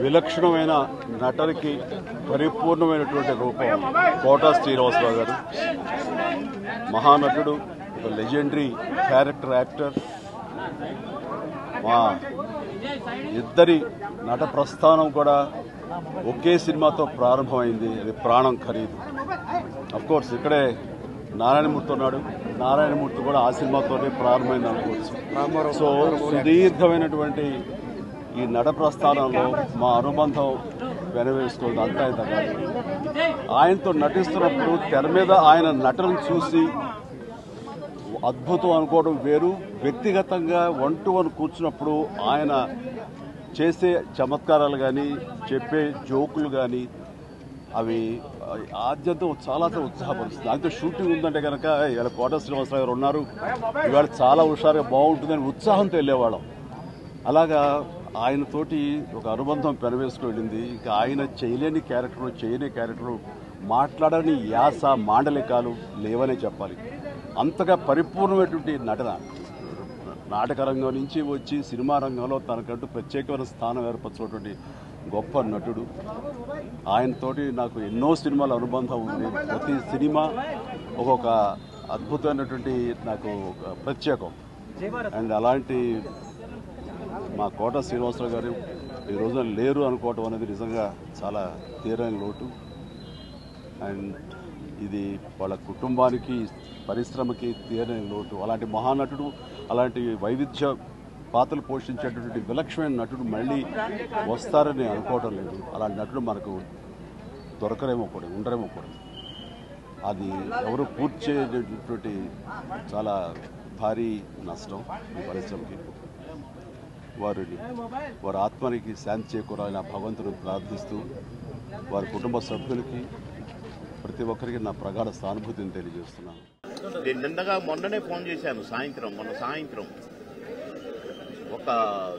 విలక్షణమైన నటనకి పరిపూర్ణమైనటువంటి రూపం కోటా శ్రీనివాసరావు గారు. మహానటుడు, ఒక లెజెండరీ క్యారెక్టర్ యాక్టర్. మా ఇద్దరి నట ప్రస్థానం కూడా ఒకే సినిమాతో ప్రారంభమైంది, అది ప్రాణం ఖరీదు. అఫ్కోర్స్ ఇక్కడే నారాయణమూర్తి ఉన్నాడు, నారాయణమూర్తి కూడా ఆ సినిమాతోనే ప్రారంభమైంది అనుకోవచ్చు. సో సుదీర్ఘమైనటువంటి ఈ నట ప్రస్థానంలో మా అనుబంధం వెనవేసుకోవడం అంతా ఇంత కాదు. ఆయనతో నటిస్తున్నప్పుడు తెర మీద ఆయన నటనను చూసి అద్భుతం అనుకోవడం వేరు, వ్యక్తిగతంగా 1-to-1 కూర్చున్నప్పుడు ఆయన చేసే చమత్కారాలు కానీ చెప్పే జోకులు కానీ అవి ఆద్యంతం చాలా ఉత్సాహపరుస్తుంది. ఆయనతో షూటింగ్ ఉందంటే కనుక ఇవాళ కోటా శ్రీనివాసరావు గారు ఉన్నారు, ఇవాళ చాలా హుషారుగా బాగుంటుందని ఉత్సాహంతో వెళ్ళేవాళ్ళం. అలాగా ఆయనతోటి ఒక అనుబంధం పెనవేసుకు వెళ్ళింది. ఇంకా ఆయన చేయలేని క్యారెక్టరు, చేయని క్యారెక్టరు, మాట్లాడని యాస మాండలికాలు లేవనే చెప్పాలి. అంతగా పరిపూర్ణమైనటువంటి నటన. నాటక రంగం నుంచి వచ్చి సినిమా రంగంలో తనకంటూ ప్రత్యేకమైన స్థానం ఏర్పరచినటువంటి గొప్ప నటుడు. ఆయనతోటి నాకు ఎన్నో సినిమాల అనుబంధం ఉంది. ప్రతి సినిమా ఒక్కొక్క అద్భుతమైనటువంటి నాకు ప్రత్యేకం. అండ్ అలాంటి మా కోటా శ్రీనివాసరావు గారు ఈ రోజున లేరు అనుకోవటం అనేది నిజంగా చాలా తీరని లోటు. అండ్ ఇది వాళ్ళ కుటుంబానికి, పరిశ్రమకి తీరని లోటు. అలాంటి మహానటుడు, అలాంటి వైవిధ్య పాత్రలు పోషించేటటువంటి విలక్షణమైన నటుడు మళ్ళీ వస్తారని అనుకోవటం లేదు. అలాంటి నటుడు మనకు దొరకరేమో కూడా, ఉండరేమో కూడా. అది ఎవరు పూర్తి చేయటువంటి చాలా భారీ నష్టం ఈ పరిశ్రమకి. వారి ఆత్మనికి శాంతి చేకూరాలని ఆ భగవంతుని ప్రార్థిస్తూ వారి కుటుంబ సభ్యులకి ప్రతి ఒక్కరికి నా ప్రగాఢ సానుభూతిని తెలియజేస్తున్నాను. నిన్నగా మొన్ననే ఫోన్ చేశాను, మొన్న సాయంత్రం ఒక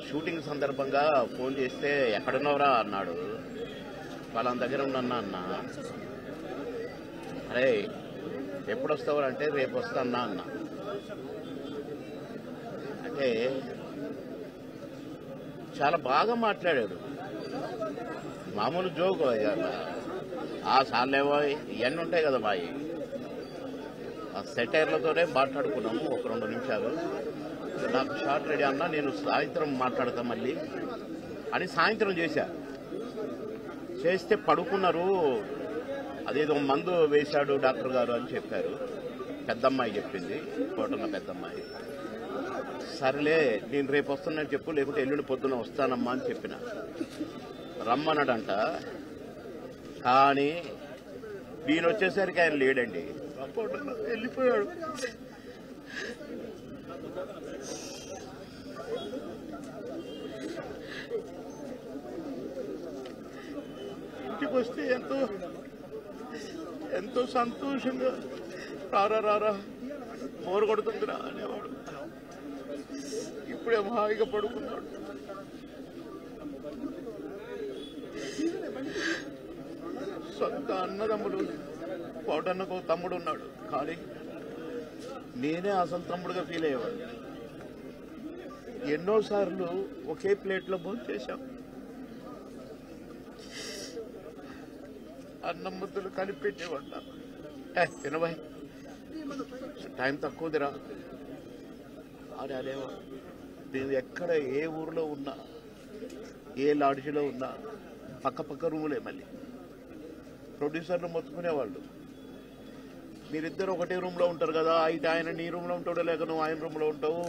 షూటింగ్ సందర్భంగా ఫోన్ చేస్తే ఎక్కడున్నావురా అన్నాడు. వాళ్ళ దగ్గర ఉన్నా అన్న. అరే ఎప్పుడు వస్తావురా అంటే రేపు వస్తానా అన్న. అంటే చాలా బాగా మాట్లాడాడు. మామూలు జోక్ ఆ సార్లేవో ఇవన్నీ ఉంటాయి కదా బాయ్, ఆ సెటైర్లతోనే మాట్లాడుకున్నాము ఒక 2 నిమిషాలు. నాకు షార్ట్ రెడీ అన్నా, నేను సాయంత్రం మాట్లాడతా మళ్ళీ అని సాయంత్రం చేస్తే పడుకున్నారు. అదేదో మందు వేశాడు డాక్టర్ గారు అని చెప్పారు. పెద్దమ్మాయి చెప్పింది, కోటన్న పెద్దమ్మాయి. సరేలే నేను రేపు వస్తున్నానని చెప్పు, లేకుంటే ఎల్లుండి పొద్దున వస్తానమ్మా అని చెప్పిన. రమ్మన్నాడంట. కానీ నేను వచ్చేసరికి ఆయన లేడండి, వెళ్ళిపోయాడు. ఇంటికి వస్తే ఎంతో సంతోషంగా రారా బోరు కొడుతుందిరా అనేవాడు. ఇప్పుడే హాయిగా పడుకున్నాడు. సొంత అన్నదమ్ముడు, కోటన్నకు తమ్ముడు ఉన్నాడు, కానీ నేనే అసలు తమ్ముడుగా ఫీల్ అయ్యేవాడు. ఎన్నోసార్లు ఒకే ప్లేట్లో భోజనం చేశాం. అన్నం ముద్దలు కలిపెట్టేవాడు. తినబాయ్ టైం తక్కువదిరా అని అనేవాడు. నేను ఎక్కడ ఏ ఊర్లో ఉన్నా, ఏ లాడ్జిలో ఉన్నా పక్క రూములే. మళ్ళీ ప్రొడ్యూసర్లు మొత్తుకునేవాళ్ళు, మీరిద్దరు ఒకటే రూమ్లో ఉంటారు కదా, అయితే ఆయన నీ రూమ్లో ఉంటాడో లేక నువ్వు ఆయన రూమ్లో ఉంటావు,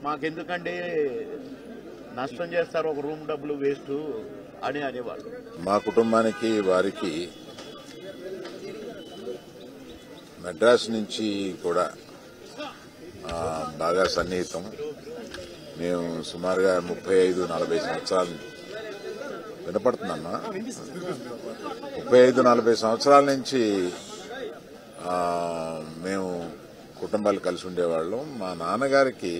మాకెందుకండి నష్టం చేస్తారు, ఒక రూమ్ డబ్బులు వేస్ట్ అని అనేవాళ్ళు. మా కుటుంబానికి వారికి మెడ్రాస్ నుంచి కూడా బాగా సన్నిహితం. మేము సుమారుగా 35-40 సంవత్సరాలు వినపడుతుందమ్మా 35-40 సంవత్సరాల నుంచి మేము కుటుంబాలు కలిసి ఉండేవాళ్ళం. మా నాన్నగారికి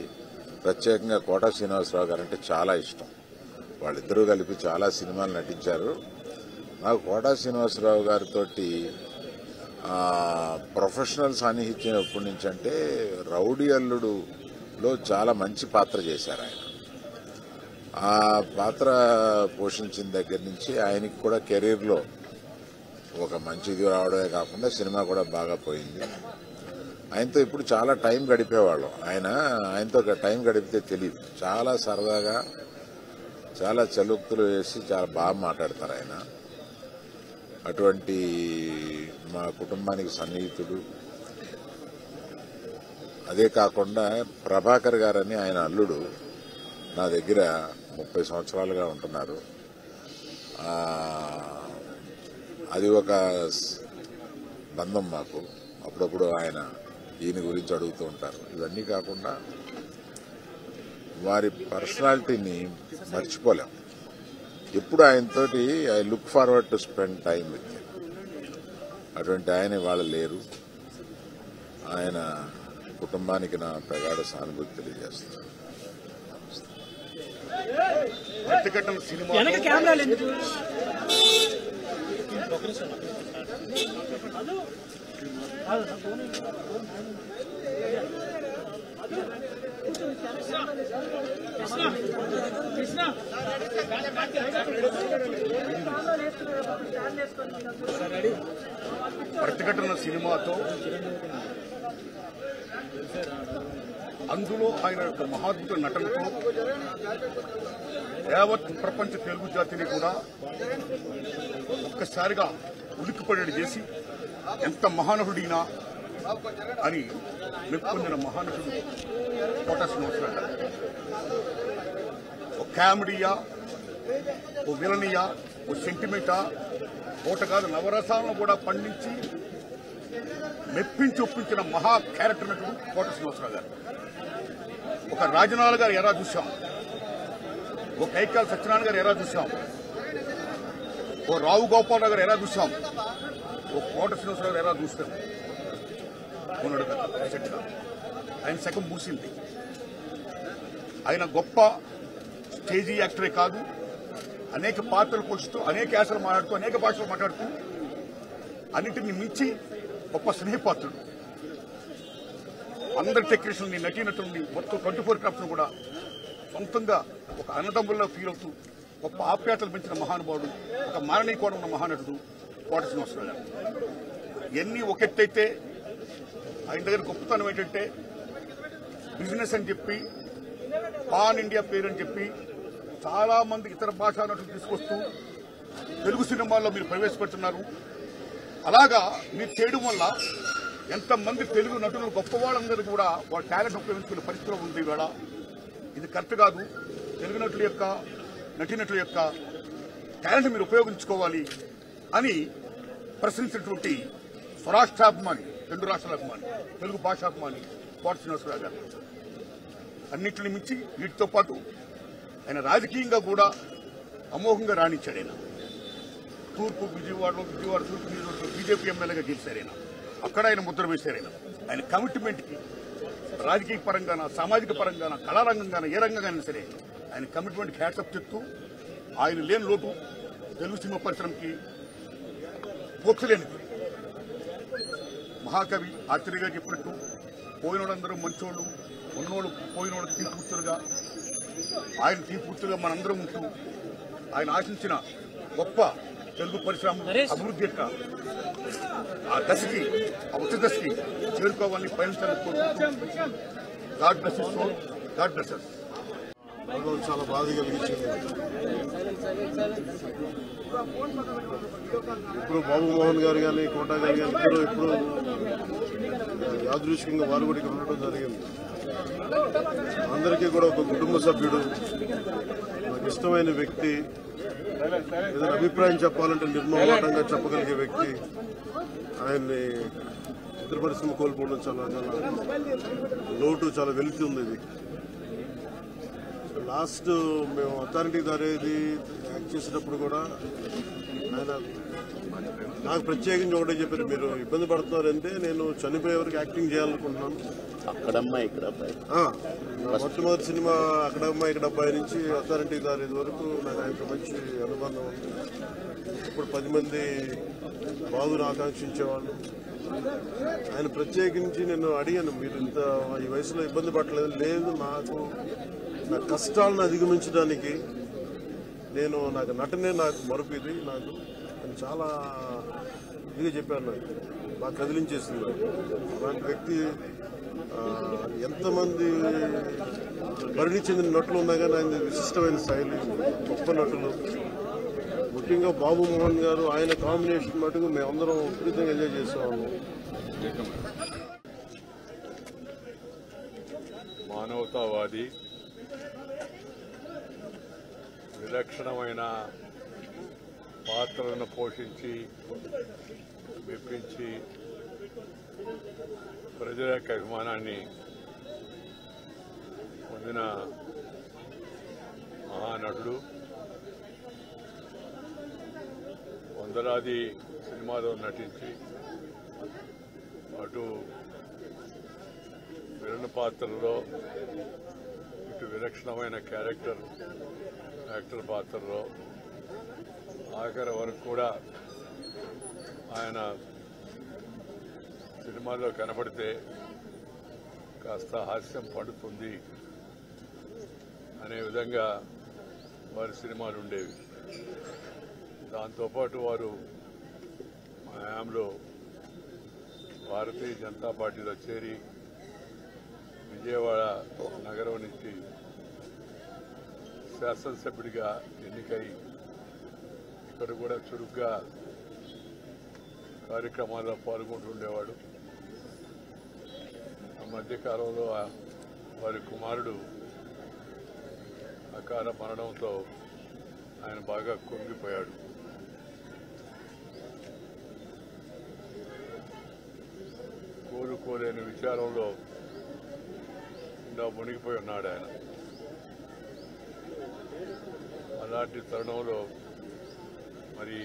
ప్రత్యేకంగా కోటా శ్రీనివాసరావు గారు అంటే చాలా ఇష్టం. వాళ్ళిద్దరూ కలిపి చాలా సినిమాలు నటించారు. నాకు కోటా శ్రీనివాసరావు గారితో ప్రొఫెషనల్ సాన్నిహిత్యం ఎప్పటి నుంచి అంటే రౌడీ అల్లుడులో చాలా మంచి పాత్ర చేశారు ఆయన. ఆ పాత్ర పోషించిన దగ్గర నుంచి ఆయనకి కూడా కెరీర్లో ఒక మంచిది రావడమే కాకుండా సినిమా కూడా బాగా పోయింది. ఆయనతో ఇప్పుడు చాలా టైం గడిపేవాళ్ళం. ఆయనతో టైం గడిపితే తెలియదు. చాలా సరదాగా, చాలా చలుక్తులు వేసి చాలా బాగా మాట్లాడతారు ఆయన. అటువంటి మా కుటుంబానికి సన్నిహితుడు. అదే కాకుండా ప్రభాకర్ గారని ఆయన అల్లుడు నా దగ్గర 30 సంవత్సరాలుగా ఉంటున్నారు. అది ఒక బంధం మాకు. అప్పుడప్పుడు ఈయన గురించి అడుగుతూ ఉంటారు. ఇవన్నీ కాకుండా వారి పర్సనాలిటీని మర్చిపోలేం. ఎప్పుడు ఆయనతోటి I look forward to spend time with him. అటువంటి ఆయన ఇవాళ లేరు. ఆయన కుటుంబానికి నా ప్రగాఢ సానుభూతి తెలియజేస్తాను. ప్రతిఘటన సినిమాతో అందులో ఆయన యొక్క మహాద్భుత నటనతో యావత్ ప్రపంచ తెలుగు జాతిని కూడా ఒక్కసారిగా ఉలిక్కిపడేది చేసి ఎంత మహానటుడినా అని మెప్పొందిన మహానటుడు కోట శ్రీనివాసరావు గారు. ఓ కామెడీయా, ఓ విలనియా, ఓ సెంటిమెంటా, కోట కాదు నవరసాలను కూడా పండించి మెప్పించి ఒప్పించిన మహా క్యారెక్టర్ నటుడు కోట శ్రీనివాసరావు గారు. ఒక రాజనాల గారు ఎలా చూశాం, ఓ కైకాల సత్యనారాయణ గారు ఎలా చూశాం, ఓ రావు గోపాలరావు గారు ఎలా చూశాం, ఓ కోట శ్రీనివాసరావు గారు ఎలా చూస్తాం. కొన్నాడు రీసెంట్గా ఆయన శకం మూసింది. ఆయన గొప్ప స్టేజీ యాక్టరే కాదు, అనేక పాత్రలు పోషిస్తూ, అనేక యాసలు మాట్లాడుతూ, అనేక భాషలు మాట్లాడుతూ, అన్నింటినీ మించి గొప్ప స్నేహపాత్రుడు. అందరి టెక్నీషియన్ని, నటీనటుల్ని, మొత్తం 24 క్రాఫ్ట్ను కూడా సొంతంగా ఒక అన్నదమ్ముల్లో ఫీల్ అవుతూ గొప్ప ఆప్యాయతలు పెంచిన మహానుభావుడు, ఒక మారణీకోణం ఉన్న మహానటుడు కోట శ్రీనివాసరావు గారు. ఎన్ని ఒకెత్తైతే ఆయన దగ్గర గొప్పతనం ఏంటంటే బిజినెస్ అని చెప్పి, పాన్ ఇండియా పేరు అని చెప్పి చాలా మంది ఇతర భాషా నటులు తీసుకొస్తూ తెలుగు సినిమాల్లో మీరు ప్రవేశపెడుతున్నారు. అలాగా మీరు చేయడం వల్ల ఎంతమంది తెలుగు నటులు గొప్ప వాళ్ళందరూ కూడా వాళ్ళ టాలెంట్ ఉపయోగించుకునే పరిస్థితిలో ఉంది. ఇవాళ ఇది కరెక్ట్ కాదు. తెలుగు నటుల యొక్క, నటీనటుల యొక్క టాలెంట్ మీరు ఉపయోగించుకోవాలి అని ప్రశ్నించినటువంటి స్వరాష్ట్రాభిమాని, రెండు రాష్ట్రాల అభిమాని, తెలుగు భాషాభిమాని కోట శ్రీనివాసరావు గారు. అన్నింటిని మించి వీటితో పాటు ఆయన రాజకీయంగా కూడా అమోఘంగా రాణించాడు. ఆయన విజయవాడ తూర్పు నియోజకవర్గంలో బీజేపీ ఎమ్మెల్యేగా గెలిచారు. ఆయన అక్కడ ఆయన ముద్ర వేశారు. ఆయన కమిట్మెంట్కి రాజకీయ పరంగాన, సామాజిక పరంగాన, కళారంగంగాన, ఏ రంగంగానే సరే ఆయన కమిట్మెంట్కి హ్యాట్సప్ చెప్తూ ఆయన లేని లోటు తెలుగు సినిమా పరిశ్రమకి పోర్చలేనిది. మహాకవి ఆశ్చర్యగా చెప్పినట్టు పోయినోళ్ళందరూ మంచోళ్ళు, ఉన్నోళ్ళు పోయినోళ్ళు తీర్పుర్తులుగా, ఆయన తీర్పుర్తులుగా మనందరం ఉంటూ ఆయన ఆశించిన గొప్ప తెలుగు పరిశ్రమ అభివృద్ధి యొక్క ఆ దశకి, ఆ ఉచ్చ దశకి చేరుకోవాలని పయనించాలని కోరుకుంటూ God bless his soul, God bless us. చాలా బాధ కలిగించింది. ఇప్పుడు బాబు మోహన్ గారు కానీ, కోట గారు కానీ ఇప్పుడు యాదృచ్ఛికంగా వారు కూడా ఇక్కడ ఉండడం జరిగింది. అందరికీ కూడా ఒక కుటుంబ సభ్యుడు, నాకు ఇష్టమైన వ్యక్తి, ఏదైనా అభిప్రాయం చెప్పాలంటే నిర్మమాటంగా చెప్పగలిగే వ్యక్తి. ఆయన్ని చిత్ర పరిశ్రమ కోల్పోవడం చాలా లోటు, చాలా వెలితి ఉంది. ఇది లాస్ట్ మేము అథారిటీ దారేది యాక్ట్ చేసేటప్పుడు కూడా ఆయన నాకు ప్రత్యేకించి ఒకటే చెప్పారు, మీరు ఇబ్బంది పడుతున్నారంటే నేను చనిపోయే వరకు యాక్టింగ్ చేయాలనుకుంటున్నాను. అక్కడమ్మా ఇక్కడ మొట్టమొదటి సినిమా అక్కడమ్మా ఇక్కడ అబ్బాయి నుంచి అథారిటీ దారేది వరకు నాకు ఆయనతో మంచి అనుబంధం ఉంది. ఇప్పుడు 10 మంది బాధను ఆకాంక్షించేవాళ్ళు. ఆయన ప్రత్యేకించి నేను అడిగాను, మీరు ఇంత ఈ వయసులో ఇబ్బంది పడలేదు. లేదు, నా కష్టాలను అధిగమించడానికి నాకు నటనే నాకు మరుపు ఇది నాకు అని చాలా ఇదిగా చెప్పారు. నాకు బాగా కదిలించేసింది. అలాంటి వ్యక్తి ఎంతమంది పరిణి చెందిన నటులు ఉన్నా కానీ ఆయన విశిష్టమైన శైలి, గొప్ప నటులు. ముఖ్యంగా బాబు మోహన్ గారు, ఆయన కాంబినేషన్ మటుకు మేమందరం విపరీతంగా ఎంజాయ్ చేసేవాళ్ళం. మానవతావాది, విలక్షణమైన పాత్రలను పోషించి మెప్పించి ప్రజల యొక్క అభిమానాన్ని పొందిన మహానటుడు. వందలాది సినిమాలో నటించి అటు విలన్ పాత్రలో ఇటు విలక్షణమైన యాక్టర్ పాత్రలో ఆఖరి వరకు కూడా ఆయన సినిమాల్లో కనబడితే కాస్త హాస్యం పడుతుంది అనే విధంగా వారి సినిమాలు ఉండేవి. దాంతోపాటు వారు హయాంలో భారతీయ జనతా పార్టీలో చేరి విజయవాడ నగరం నుంచి శాసనసభ్యుడిగా ఎన్నికై ఇక్కడ కూడా చురుగ్గా కార్యక్రమాల్లో పాల్గొంటుండేవాడు. ఆ మధ్యకాలంలో వారి కుమారుడు అకాల మరణంతో ఆయన బాగా కుంగిపోయాడు. కోలుకోలేని విచారంలో మునిగిపోయి ఉన్నాడు ఆయన. అలాంటి తరుణంలో మరి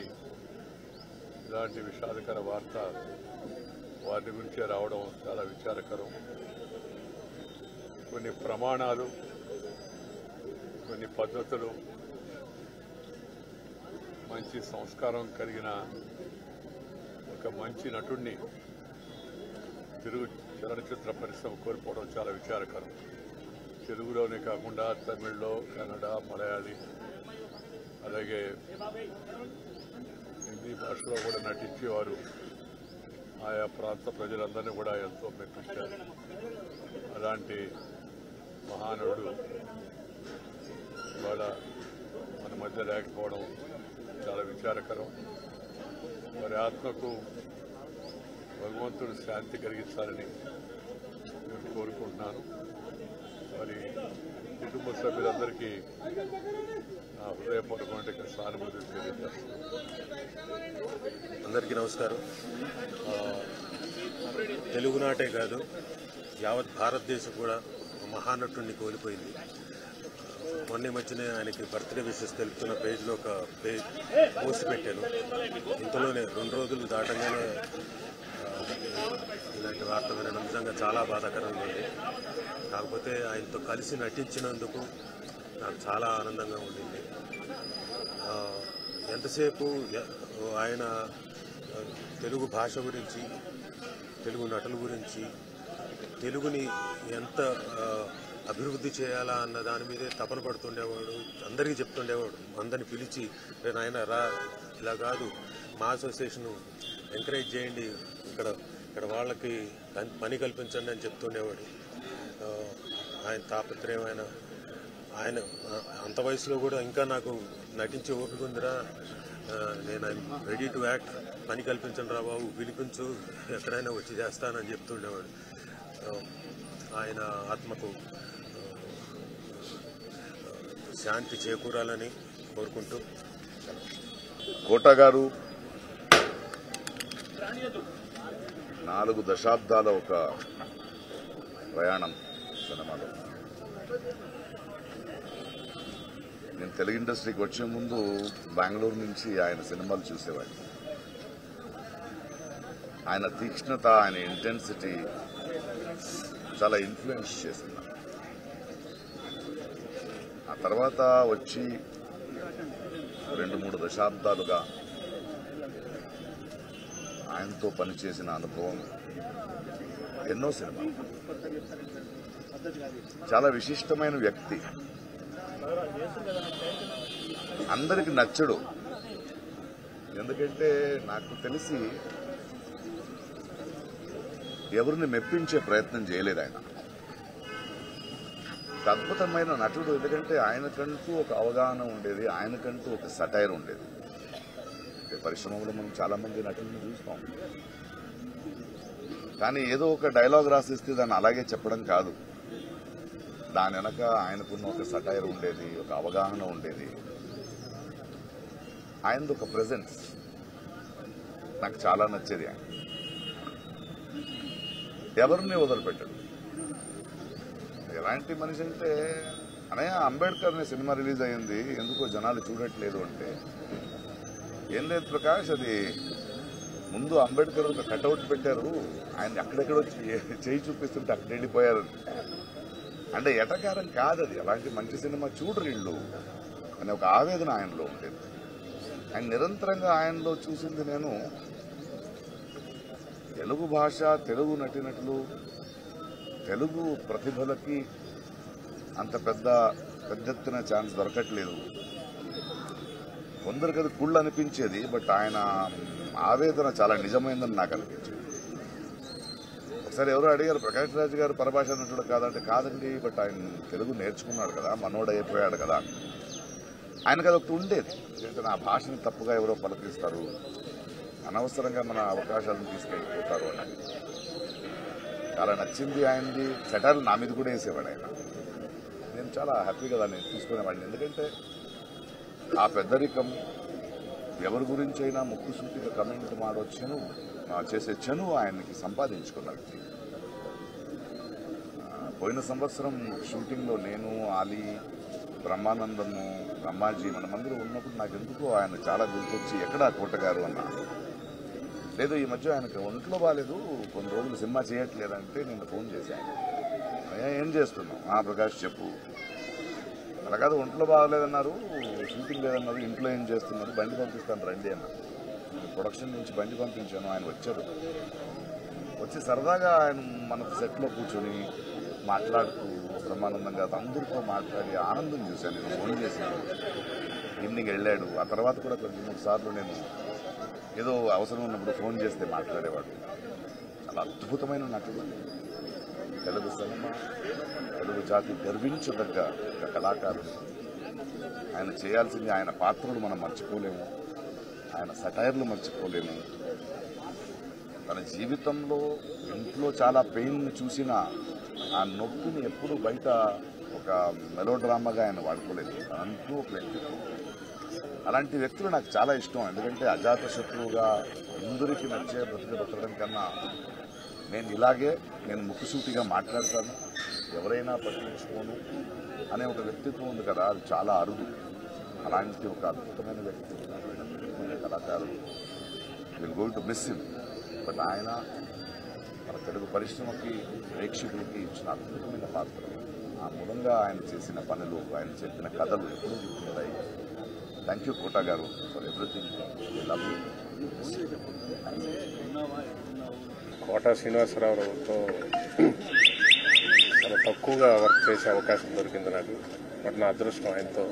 ఇలాంటి విషాదకర వార్త వారి గురించే రావడం చాలా విచారకరం. కొన్ని ప్రమాణాలు, కొన్ని పద్ధతులు, మంచి సంస్కారం కలిగిన ఒక మంచి నటుడిని తెలుగు చలనచిత్ర పరిశ్రమ కోల్పోవడం చాలా విచారకరం. తెలుగులోనే కాకుండా తమిళ్లో, కన్నడ, మలయాళీ, అలాగే హిందీ భాషలో కూడా నటించేవారు ఆయా ప్రాంత ప్రజలందరినీ కూడా ఎంతో మెప్పించారు. అలాంటి మహానుడు ఇవాళ మన మధ్య లేకపోవడం చాలా విచారకరం. వారి ఆత్మకు భగవంతుడు శాంతి కలిగించాలని నేను కోరుకుంటున్నాను. మరి కుటుంబ సభ్యులందరికీ నా హృదయపూర్వకమైన సానుభూతి తెలియజేస్తాను. అందరికీ నమస్కారం. తెలుగునాటే కాదు, యావత్ భారతదేశం కూడా మహానటుడిని కోల్పోయింది. మొన్న మధ్యనే ఆయనకి బర్త్డే విషెస్ తెలుపుతున్న పేజ్లో ఒక పోస్ట్ పెట్టాను. ఇంతలోనే 2 రోజులు దాటంగానే ఇలాంటి వార్త వినడం నిజంగా చాలా బాధాకరంగా ఉంది. కాకపోతే ఆయనతో కలిసి నటించినందుకు నాకు చాలా ఆనందంగా ఉండింది. ఎంతసేపు ఆయన తెలుగు భాష గురించి, తెలుగు నటుల గురించి, తెలుగుని ఎంత అభివృద్ధి చేయాలా అన్న దాని మీదే తపన పడుతుండేవాడు. అందరికీ చెప్తుండేవాడు. అందరిని పిలిచి, నాయన రా, ఇలా కాదు, మా అసోసియేషన్ ఎంకరేజ్ చేయండి, ఇక్కడ వాళ్ళకి పని కల్పించండి అని చెప్తుండేవాడు. ఆయన తాపత్రయం, ఆయన అంత వయసులో కూడా ఇంకా నాకు నటించే ఓపిక ఉందిరా, నేను రెడీ టు యాక్ట్, పని కల్పించండి రా బాబు, పిలిపించు, ఎక్కడైనా వచ్చి చేస్తానని చెప్తుండేవాడు. ఆయన ఆత్మకు శాంతి చేకూరాలని కోరుకుంటూ. కోట గారు 4 దశాబ్దాల ఒక ప్రయాణం సినిమాలో. నేను తెలుగు ఇండస్ట్రీకి వచ్చే ముందు బెంగళూరు నుంచి ఆయన సినిమాలు చూసేవాడిని. ఆయన తీక్ష్ణత, ఆయన ఇంటెన్సిటీ చాలా ఇన్ఫ్లుయెన్స్ చేసింది. ఆ తర్వాత వచ్చి 2-3 దశాబ్దాలుగా ఆయనతో పనిచేసిన అనుభవం ఎన్నో సినిమాలు. చాలా విశిష్టమైన వ్యక్తి, అందరికి నచ్చడు. ఎందుకంటే నాకు తెలిసి ఎవరిని మెప్పించే ప్రయత్నం చేయలేదు ఆయన. అద్భుతమైన నటుడు. ఎందుకంటే ఆయనకంటూ ఒక అవగాహన ఉండేది, ఆయనకంటూ ఒక సటైర్ ఉండేది. పరిశ్రమలో మనం చాలా మంది నటులను చూస్తాం, కానీ ఏదో ఒక డైలాగ్ రాసిస్తే దాన్ని అలాగే చెప్పడం కాదు. దాని వెనక ఆయనకున్న ఒక సటైర్ ఉండేది, ఒక అవగాహన ఉండేది. ఆయనది ఒక ప్రెజెన్స్ నాకు చాలా నచ్చేది. ఆయన ఎవరిని వదిలిపెట్టాడు. ఎలాంటి మనిషి అంటే, అనయ్య అంబేద్కర్ అనే సినిమా రిలీజ్ అయ్యింది, ఎందుకో జనాలు చూడట్లేదు అంటే, ఏం లేదు ప్రకాష్, అది ముందు అంబేద్కర్ ఒక కటౌట్ పెట్టారు, ఆయన అక్కడెక్కడో చేయి చూపిస్తుంటే అక్కడ వెళ్ళిపోయారు. అంటే ఎటకారం కాదది, అలాంటి మంచి సినిమా చూడరు ఇళ్ళు అనే ఒక ఆవేదన ఆయనలో ఉండేది. ఆయన నిరంతరంగా ఆయనలో చూసింది నేను తెలుగు భాష, తెలుగు నటినటులు, తెలుగు ప్రతిభలకి అంత పెద్ద ఎత్తున ఛాన్స్ దొరకట్లేదు. కొందరికి అది కుళ్ళు అనిపించేది, బట్ ఆయన ఆవేదన చాలా నిజమైందని నాకు అనిపించింది. ఒకసారి ఎవరో అడిగారు, ప్రకాష్ రాజ్ గారు పరభాష నటుడు కాదంటే, కాదండి, బట్ ఆయన తెలుగు నేర్చుకున్నాడు కదా, మనోడైపోయాడు కదా. ఆయనకు అది ఒకటి ఉండేది, ఎందుకంటే నా భాషని తప్పుగా ఎవరో పలకరిస్తారు, అనవసరంగా మన అవకాశాలను తీసుకెళ్ళిపోతారు అని చాలా నచ్చింది. ఆయనది సెటర్లు నా మీద కూడా వేసేవాడు ఆయన. నేను చాలా హ్యాపీగా దాన్ని తీసుకునేవాడిని. ఎందుకంటే ఆ పెద్దరికం, ఎవరి గురించి అయినా ముక్కుసూటిగా కమెంట్ మాడొచ్చాను చేసే చనువు ఆయనకి సంపాదించుకున్న వ్యక్తి. పోయిన సంవత్సరం షూటింగ్లో నేను, ఆలీ, బ్రహ్మానందము, బ్రహ్మాజీ మనమందరూ ఉన్నప్పుడు నాకు ఎందుకో ఆయన చాలా గుర్తొచ్చి, ఎక్కడా కోటగారు అన్నా. లేదు, ఈ మధ్య ఆయనకు ఒంట్లో బాగాలేదు, కొన్ని రోజులు సినిమా చేయట్లేదంటే నేను ఫోన్ చేశాను. ఏం చేస్తున్నావు? ప్రకాష్ చెప్పు. అలా కాదు, ఒంట్లో బాగాలేదన్నారు, షూటింగ్ లేదన్నారు, ఇంట్లో ఏం చేస్తున్నారు, బండి పంపిస్తాను రండి అన్నారు. ప్రొడక్షన్ నుంచి బండి పంపించాను, ఆయన వచ్చారు. వచ్చి సరదాగా ఆయన మనకు సెట్లో కూర్చొని మాట్లాడుతూ బ్రహ్మానందంగా అందరితో మాట్లాడి ఆనందం చూశాను. నేను ఫోన్ చేశాను, ఈవినింగ్ వెళ్ళాడు. ఆ తర్వాత కూడా కొన్ని 3 సార్లు నేను ఏదో అవసరం ఉన్నప్పుడు ఫోన్ చేస్తే మాట్లాడేవాడు. చాలా అద్భుతమైన నటుడు. తెలుగు సినిమా, తెలుగు జాతి గర్వించదగ్గ ఒక కళాకారుడు. ఆయన చేయాల్సింది, ఆయన పాత్రలు మనం మర్చిపోలేము, ఆయన సటైర్లు మర్చిపోలేము. తన జీవితంలో ఇంట్లో చాలా పెయిన్ చూసిన ఆ నొప్పిని ఎప్పుడు బయట ఒక మెలోడ్రామాగా ఆయన వాడుకోలేదు. అంటూ ఒక వ్యక్తిత్వం. అలాంటి వ్యక్తులు నాకు చాలా ఇష్టం. ఎందుకంటే అజాత శత్రువుగా అందరికీ నచ్చే బతకడం కన్నా నేను ముక్కుసూటిగా మాట్లాడతాను, ఎవరైనా పట్టించుకోను అనే ఒక వ్యక్తిత్వం ఉంది కదా, అది చాలా అరుదు. అలాంటి ఒక అద్భుతమైన వ్యక్తిత్వం, అద్భుతమైన కళాకారుడు. Will going to miss him. But ఆయన మన తెలుగు పరిశ్రమకి, ప్రేక్షకులకి ఇచ్చిన అద్భుతమైన పాత్ర. ఆ మూలంగా ఆయన చేసిన పనులు, ఆయన చెప్పిన కథలు ఎప్పుడూ గుర్తుంటాయి. థ్యాంక్ యూ కోటా గారు for everything. Love you. Kota శ్రీనివాసరావుతో చాలా తక్కువగా వర్క్ చేసే అవకాశం దొరికింది నాకు. బట్ నా అదృష్టం, ఆయనతో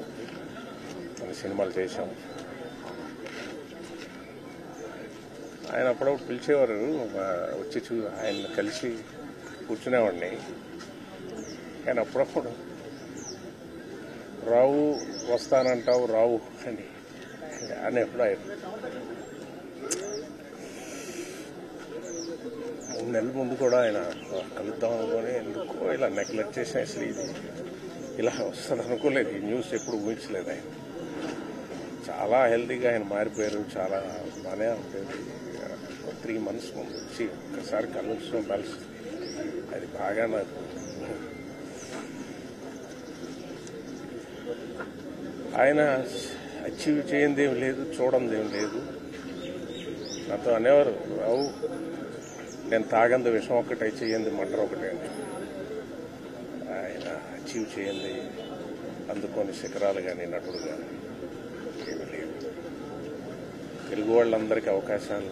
కొన్ని సినిమాలు చేశాం. ఆయన అప్పుడప్పుడు పిలిచేవారు, వచ్చి ఆయన కలిసి కూర్చునేవాడిని. కానీ అప్పుడప్పుడు రావు, వస్తానంటావు రావు అని ఎప్పుడు ఆయన 3 నెలల ముందు కూడా ఆయన కలుద్దాం అనుకొని ఎందుకో ఇలా నెగ్లెక్ట్ చేసిన, అసలు ఇది ఇలా వస్తుంది అనుకోలేదు. ఈ న్యూస్ ఎప్పుడు ఊహించలేదు. ఆయన చాలా హెల్తీగా ఆయన మారిపోయారు, చాలా బాగానే ఉంటుంది. 3 months ముందు వచ్చి ఒక్కసారి కలుస్తాం కలిసి, అది బాగా నాకు ఆయన అచీవ్ చేయందేం లేదు, చూడందేం లేదు. నాతో అనేవారు, రావు నేను తాగంది విషయం ఒకటి, చేయంది మటర్ ఒకటే అని. ఆయన అచీవ్ చేయండి అందుకొని శిఖరాలు కానీ నటుడు కానీ ఏమీ లేదు. తెలుగు వాళ్ళందరికీ అవకాశాలు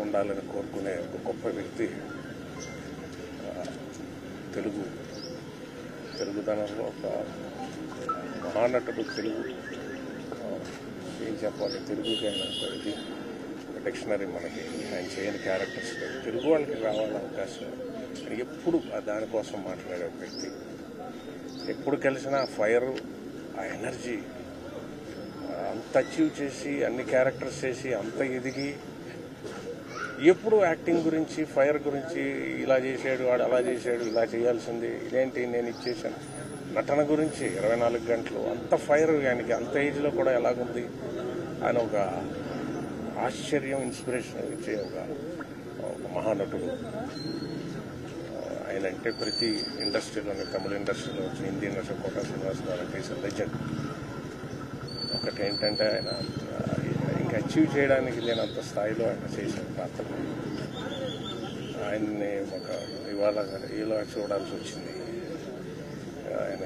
ఉండాలని కోరుకునే ఒక గొప్ప వ్యక్తి. తెలుగుదనంలో ఒక మహానటుడు. తెలుగు ఏం చెప్పాలి, తెలుగుకైనా ఇది డిక్షనరీ మనకి. ఆయన చేయని క్యారెక్టర్స్ లేదు. తెలుగు వాళ్ళకి రావాలని అవకాశం ఎప్పుడు దానికోసం మాట్లాడే వ్యక్తి. ఎప్పుడు కలిసినా ఆ ఫైర్, ఆ ఎనర్జీ అంత అచీవ్ చేసి, అన్ని క్యారెక్టర్స్ చేసి, అంత ఎదిగి ఎప్పుడు యాక్టింగ్ గురించి, ఫైర్ గురించి, ఇలా చేశాడు, వాడు అలా చేశాడు, ఇలా చేయాల్సింది, ఇదేంటి నేను ఇచ్చేసాను, నటన గురించి 24 గంటలు అంత ఫైర్. ఆయనకి అంత ఏజ్లో కూడా ఎలాగుంది. ఆయన ఒక ఆశ్చర్యం, ఇన్స్పిరేషన్ ఇచ్చే ఒక మహానటుడు. ఆయన అంటే ప్రతి ఇండస్ట్రీలోని, తమిళ ఇండస్ట్రీలో వచ్చి, హిందీ ఇండస్ట్రీ, కోట శ్రీనివాస్ గారు అంటే లెజెండ్. ఒకటి ఏంటంటే ఆయన ఇంకా అచీవ్ చేయడానికి లేనంత స్థాయిలో ఆయన చేసిన పాత్రలు. ఆయన్ని ఒక ఇలా చూడాల్సి వచ్చింది. ఆయన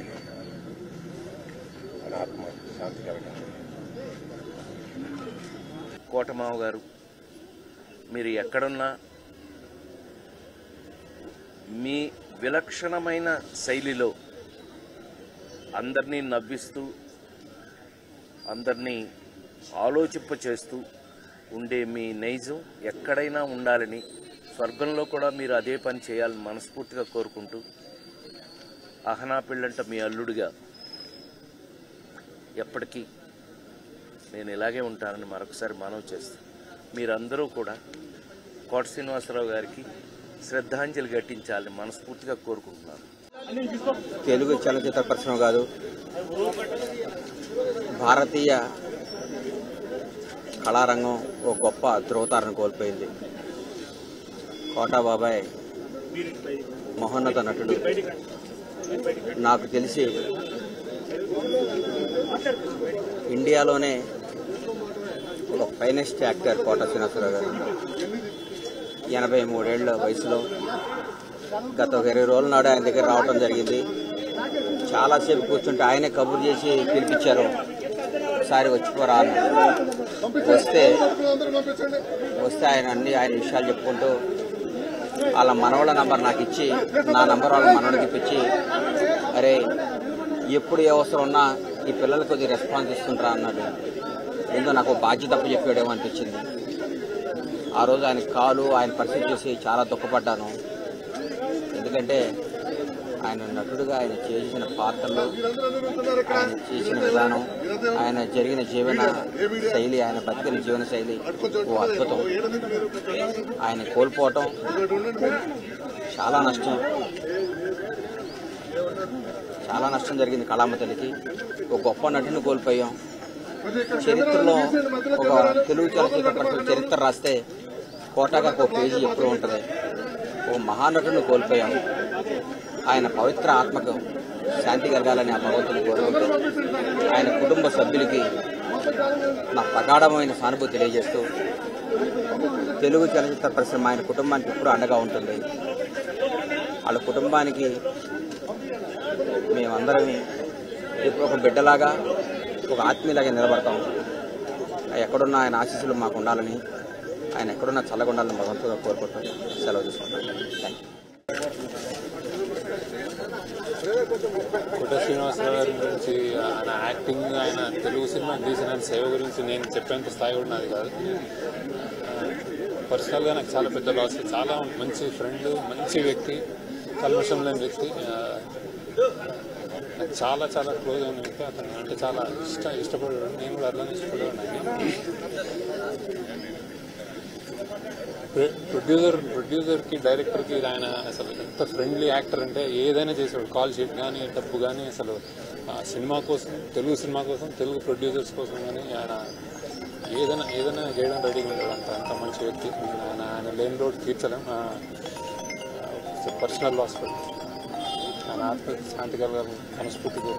ఆత్మ శాంతి కలగాలి. కోటమావ గారు, మీరు ఎక్కడున్నా మీ విలక్షణమైన శైలిలో అందరినీ నవ్విస్తూ, అందరినీ ఆలోచింప చేస్తూ ఉండే మీ నైజం ఎక్కడైనా ఉండాలని, స్వర్గంలో కూడా మీరు అదే పని చేయాలని మనస్ఫూర్తిగా కోరుకుంటూ, అహనా పిల్లంట మీ అల్లుడిగా ఎప్పటికీ నేను ఇలాగే ఉంటానని మరొకసారి మనవి చేస్తాను. మీరందరూ కూడా కోట శ్రీనివాసరావు గారికి శ్రద్ధాంజలి ఘటించాలని మనస్ఫూర్తిగా కోరుకుంటున్నాను. తెలుగు చలనచిత్ర పరిశ్రమ కాదు, భారతీయ కళారంగం ఒక గొప్ప ధ్రువతారను కోల్పోయింది. కోటా బాబాయ్ మహోన్నత నటుడు. నాకు తెలిసి ఇండియాలోనే ఒక ఫైనెస్ట్ యాక్టర్ కోట శ్రీనివాసరావు గారు. 83 ఏళ్ల వయసులో గత 20 రోజుల నాడు ఆయన దగ్గర రావడం జరిగింది. చాలాసేపు కూర్చుంటే ఆయనే కబుర్ చేసి పిలిపించారు, ఒకసారి వచ్చిపోరా అన్నారు. వస్తే ఆయన విషయాలు చెప్పుకుంటూ వాళ్ళ మనవళ్ళ నంబర్ నాకు ఇచ్చి, నా నంబర్ వాళ్ళ మనవడికి ఇప్పించి, అరే ఎప్పుడు ఏ అవసరం ఉన్నా ఈ పిల్లలకు కొద్దిగా రెస్పాన్స్ ఇస్తుంటారా అన్నాడు. ఏందో నాకు బాధ్యత తప్పు చెప్పాడేమో అనిపించింది. ఆ రోజు ఆయన కాలు, ఆయన పరిస్థితి చూసి చాలా దుఃఖపడ్డాను. ఎందుకంటే ఆయన నటుడుగా ఆయన చేసిన పాత్రలు, ఆయన చేసిన విధానం, ఆయన జరిగిన జీవన శైలి, ఆయన బతికిన జీవన శైలి ఓ అద్భుతం. ఆయన కోల్పోవటం చాలా నష్టం జరిగింది కళామ తల్లికి. ఒక గొప్ప నటుని కోల్పోయాం. చరిత్రలో ఒక తెలుగు చలనచిత్ర పరిశ్రమ చరిత్ర రాస్తే కోటగా ఒక పేజీ ఎప్పుడు ఉంటుంది. ఓ మహానటుని కోల్పోయాం. ఆయన పవిత్ర ఆత్మకు శాంతి కలగాలని ఆ భగవంతుని కోరుకుంటూ, ఆయన కుటుంబ సభ్యులకి నా ప్రగాఢమైన సానుభూతి తెలియజేస్తూ, తెలుగు చలనచిత్ర పరిశ్రమ ఆయన కుటుంబానికి ఎప్పుడు అండగా ఉంటుంది. వాళ్ళ కుటుంబానికి మేమందరం ఇప్పుడు ఒక బిడ్డలాగా, ఒక ఆత్మీయులాగా నిలబడతాం. ఎక్కడున్నా ఆయన ఆశీస్సులు మాకు ఉండాలని, ఆయన ఎక్కడున్నా చల్లగా ఉండాలని భగవంతుగా కోరుకుంటాం. సెలవు తీసుకుంటాం. Thank you. కోట శ్రీనివాసరావు గారి గురించి, ఆయన యాక్టింగ్, ఆయన తెలుగు సినిమా తీసిన సేవ గురించి నేను చెప్పేంత స్థాయి కూడా నాది కాదు. పర్సనల్గా నాకు చాలా పెద్ద లాస్. చాలా మంచి ఫ్రెండ్, మంచి వ్యక్తి, కల్మషం లేని వ్యక్తి, నాకు చాలా చాలా క్లోజ్ అయిన వ్యక్తి. అతను అంటే చాలా ఇష్టపడేవాడు. నేను కూడా అట్లానే ఇష్టపడేవాడు. ప్రొడ్యూసర్కి, డైరెక్టర్కి ఆయన అసలు ఎంత ఫ్రెండ్లీ యాక్టర్ అంటే ఏదైనా చేసేవాడు. కాల్ షీట్ కానీ, డబ్బు కానీ, అసలు సినిమా కోసం, తెలుగు సినిమా కోసం, తెలుగు ప్రొడ్యూసర్స్ కోసం కానీ ఆయన ఏదైనా చేయడం రెడీగా ఉండేవాడు. అంత మంచి వ్యక్తి. ఆయన లేని రోడ్ తీర్చలేం. పర్సనల్ లాస్ ఆయన ఆత్మ శాంతి కలగాలని మనస్ఫూర్తిగా